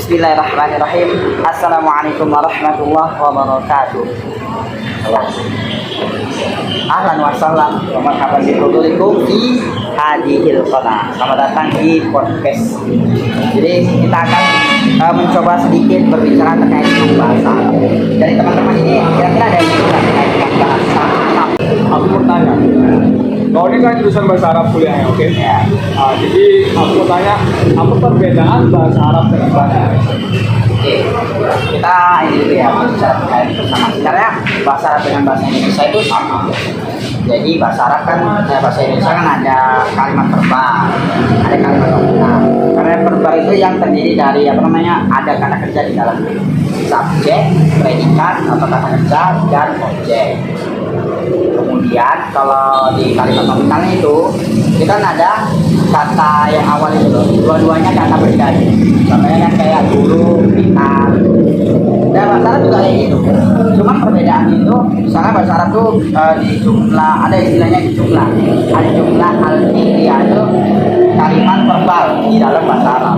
Bismillahirrahmanirrahim. Assalamualaikum warahmatullahi wabarakatuh. Ahlan wa sahlan wa marhaban bikum di hadhil qanah. Selamat datang di podcast. Jadi kita akan mencoba sedikit berbicara terkait dengan bahasa. Dari teman-teman ini kira-kira ada yang bisa terkait dengan bahasa Arab. Aku mau tanya, kalau ini kan jurusan bahasa Arab kuliahnya, oke? Ya. Jadi aku mau tanya, apa perbedaan bahasa Arab dengan bahasa Indonesia? Oke, kita ini dulu ya bicara terkait bersama. Sebenarnya bahasa Arab dengan bahasa Indonesia itu sama. Jadi bahasa Arab kan, bahasa Indonesia kan ada kalimat verbal, ada kalimat nominal. Kalimat verbal itu yang terdiri dari ada kata kerja di dalamnya, subjek, predikat atau kata kerja dan objek. Kemudian kalau di kalimat nominalnya itu kita ada kata yang awal itu loh, dua-duanya kata benda. Contohnya kan kayak guru, bintang. Dan bahasa Arab juga kayak gitu. Cuma perbedaan itu, misalnya bahasa Arab tuh di jumlah, ada istilahnya di jumlah. Ada jumlah al-fi'liyah itu kalimat verbal di dalam bahasa Arab.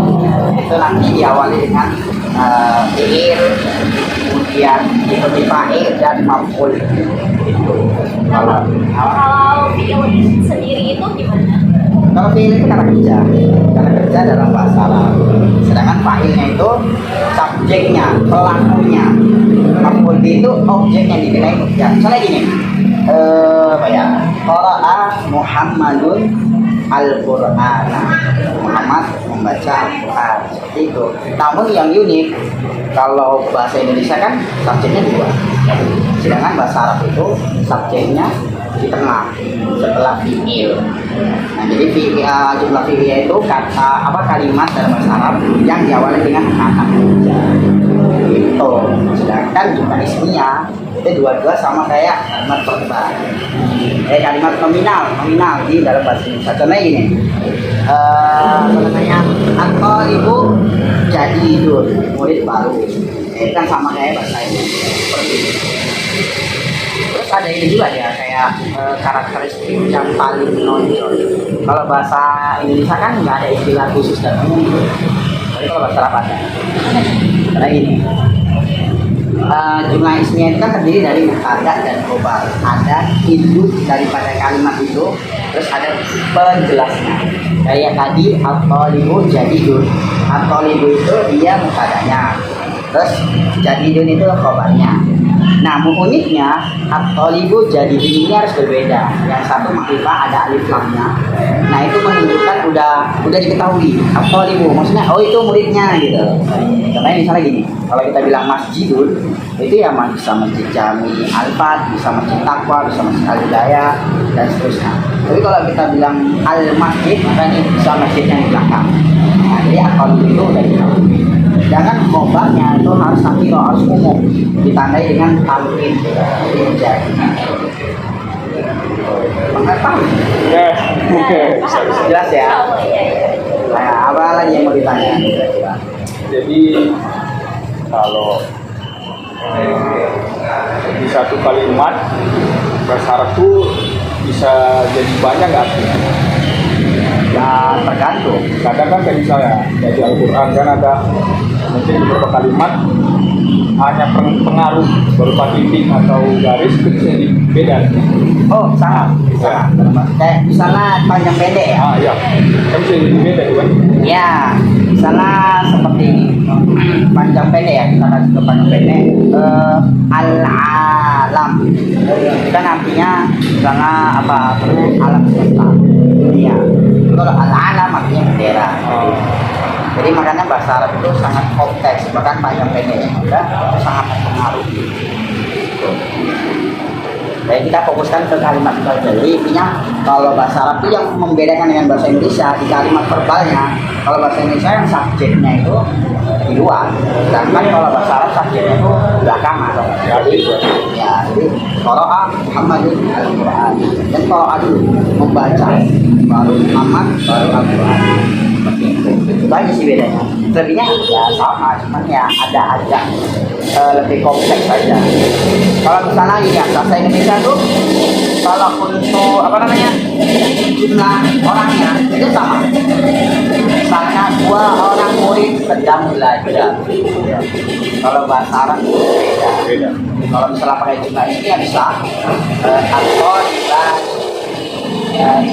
Itu nanti diawali dengan fi'il, kemudian diikuti fa'il dan maf'ul. Gitu. Kalau fi'il sendiri itu gimana? Kalau fi'il itu kata kerja dalam bahasa Arab. Sedangkan fa'ilnya itu subjeknya, pelakunya. Maf'ul itu objek yang dibinai kerja. Misalnya gini, qara'a Muhammadun Al-Qur'an. Muhammad membaca Al-Quran, seperti itu. Namun yang unik, kalau bahasa Indonesia kan subjeknya dua, sedangkan bahasa Arab itu subjeknya di tengah setelah fi'il. Nah, jadi jumlah fi'ilnya itu kalimat dalam bahasa Arab yang diawali dengan kata kerja. Gitu. Sedangkan jumlah isminya itu dua-dua sama kayak kalimat verbal. Kalimat nominal di dalam bahasa Indonesia. Contohnya gini, atau ibu jadi hidup murid baru. Itu kan sama kayak bahasa Indonesia. Seperti itu. Terus ada ini juga ya kayak karakteristik yang paling menonjol. Kalau bahasa Indonesia kan nggak ada istilah khusus dan umum. Tapi kalau bahasa Arab ada. Karena ini jumlah ismiyah itu kan terdiri dari mubtada dan khobar. Ada induk daripada kalimat itu, terus ada penjelasnya. Kayak tadi at-thalibu jadidun. At-thalibu itu dia mubtadanya. Terus jadidun itu khobarnya. Nah, uniknya at-thalibu jadidun ini harus berbeda. Yang satu makrifah ada alif lamnya. Nah, itu menunjukkan udah diketahui. At-thalibu maksudnya itu muridnya gitu. Contohnya misalnya gini, kalau kita bilang masjidun, itu ya bisa masjid Jami Al-Fat, bisa masjid Taqwa, bisa masjid Al-Hidayah dan seterusnya. Tapi kalau kita bilang Al-Masjid, maka ini bisa masjidnya di belakang. Nah, jadi at-thalibu itu udah diketahui. Sedangkan khobarnya itu harus harus umum, ditandai dengan tanwin. Jadi paham? Ya, Jelas ya? Nah, apa lagi yang mau ditanya? jadi kalau di satu kalimat bahasa Arab tuh bisa jadi banyak nggak artinya? Ya tergantung. Kadang kan kayak misalnya di Al-Quran kan ada mungkin beberapa kalimat hanya pengaruh berupa titik atau garis itu bisa jadi beda. Oh, sangat. Kayak misalnya panjang pendek ya? Iya, kan bisa jadi beda kan? Ya, misalnya seperti ini. Panjang pendek ya, kita kasih ke panjang pendek. Al-alam. Kan artinya misalnya alam semesta dunia. Kalau al-alam artinya bendera. Jadi makanya bahasa Arab itu sangat kompleks, bahkan panjang pendeknya juga sangat mempengaruhi. Jadi kita fokuskan ke kalimat saja. Jadi intinya kalau bahasa Arab itu yang membedakan dengan bahasa Indonesia di kalimat verbalnya. Kalau bahasa Indonesia yang subjeknya itu di luar, sedangkan kalau bahasa Arab subjeknya itu belakangan. Jadi qara'a Muhammadun Al-Quran, dan qara'a dulu membaca, baru Muhammad, baru Al-Quran. Itu aja sih bedanya. Lebihnya ya sama, cuman ya ada agak lebih kompleks saja. Kalau misalnya ya bahasa Indonesia tuh kalau untuk jumlah orangnya itu sama. misalnya dua orang murid sedang belajar. Kalau bahasa Arab itu beda. Beda. Kalau misalnya pakai jumlah ini ya bisa atau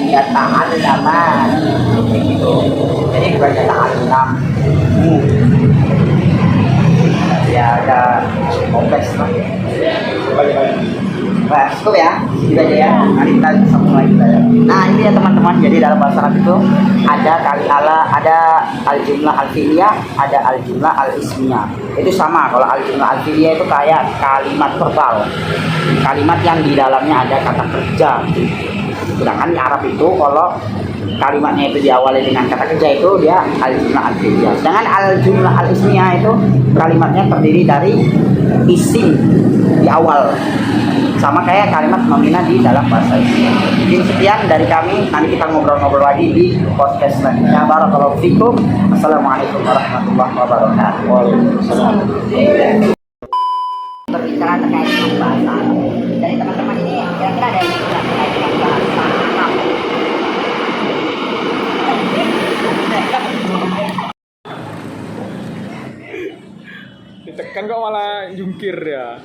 ya tahan zaman gitu. Jadi bukannya tahan enam. Ya ada kompleks lah. Nah, cukup ya, gitu aja ya. Nanti kita sambung lagi ya. Nah ini ya teman-teman, jadi dalam bahasa Arab itu ada ada al jumlah al fi'liyah, ada al jumlah al ismiyah. Itu sama, kalau al jumlah al fi'liyah itu kayak kalimat verbal, kalimat yang di dalamnya ada kata kerja. Sedangkan di Arab itu kalau kalimatnya itu diawali dengan kata kerja itu dia al jumlah al fi'liyah. Sedangkan al jumlah al ismiyah itu kalimatnya terdiri dari isim di awal. Sama kayak kalimat nomina di dalam bahasa Indonesia. Jadi sekian dari kami, nanti kita ngobrol-ngobrol lagi di podcast selanjutnya. Barakallahu fikum. Assalamualaikum warahmatullahi wabarakatuh. Waalaikumsalam. Berbicara terkait dengan bahasa. Dari teman-teman ini kira-kira ada yang tidak terkait dengan bahasa Arab. Ditekan kok malah jungkir ya.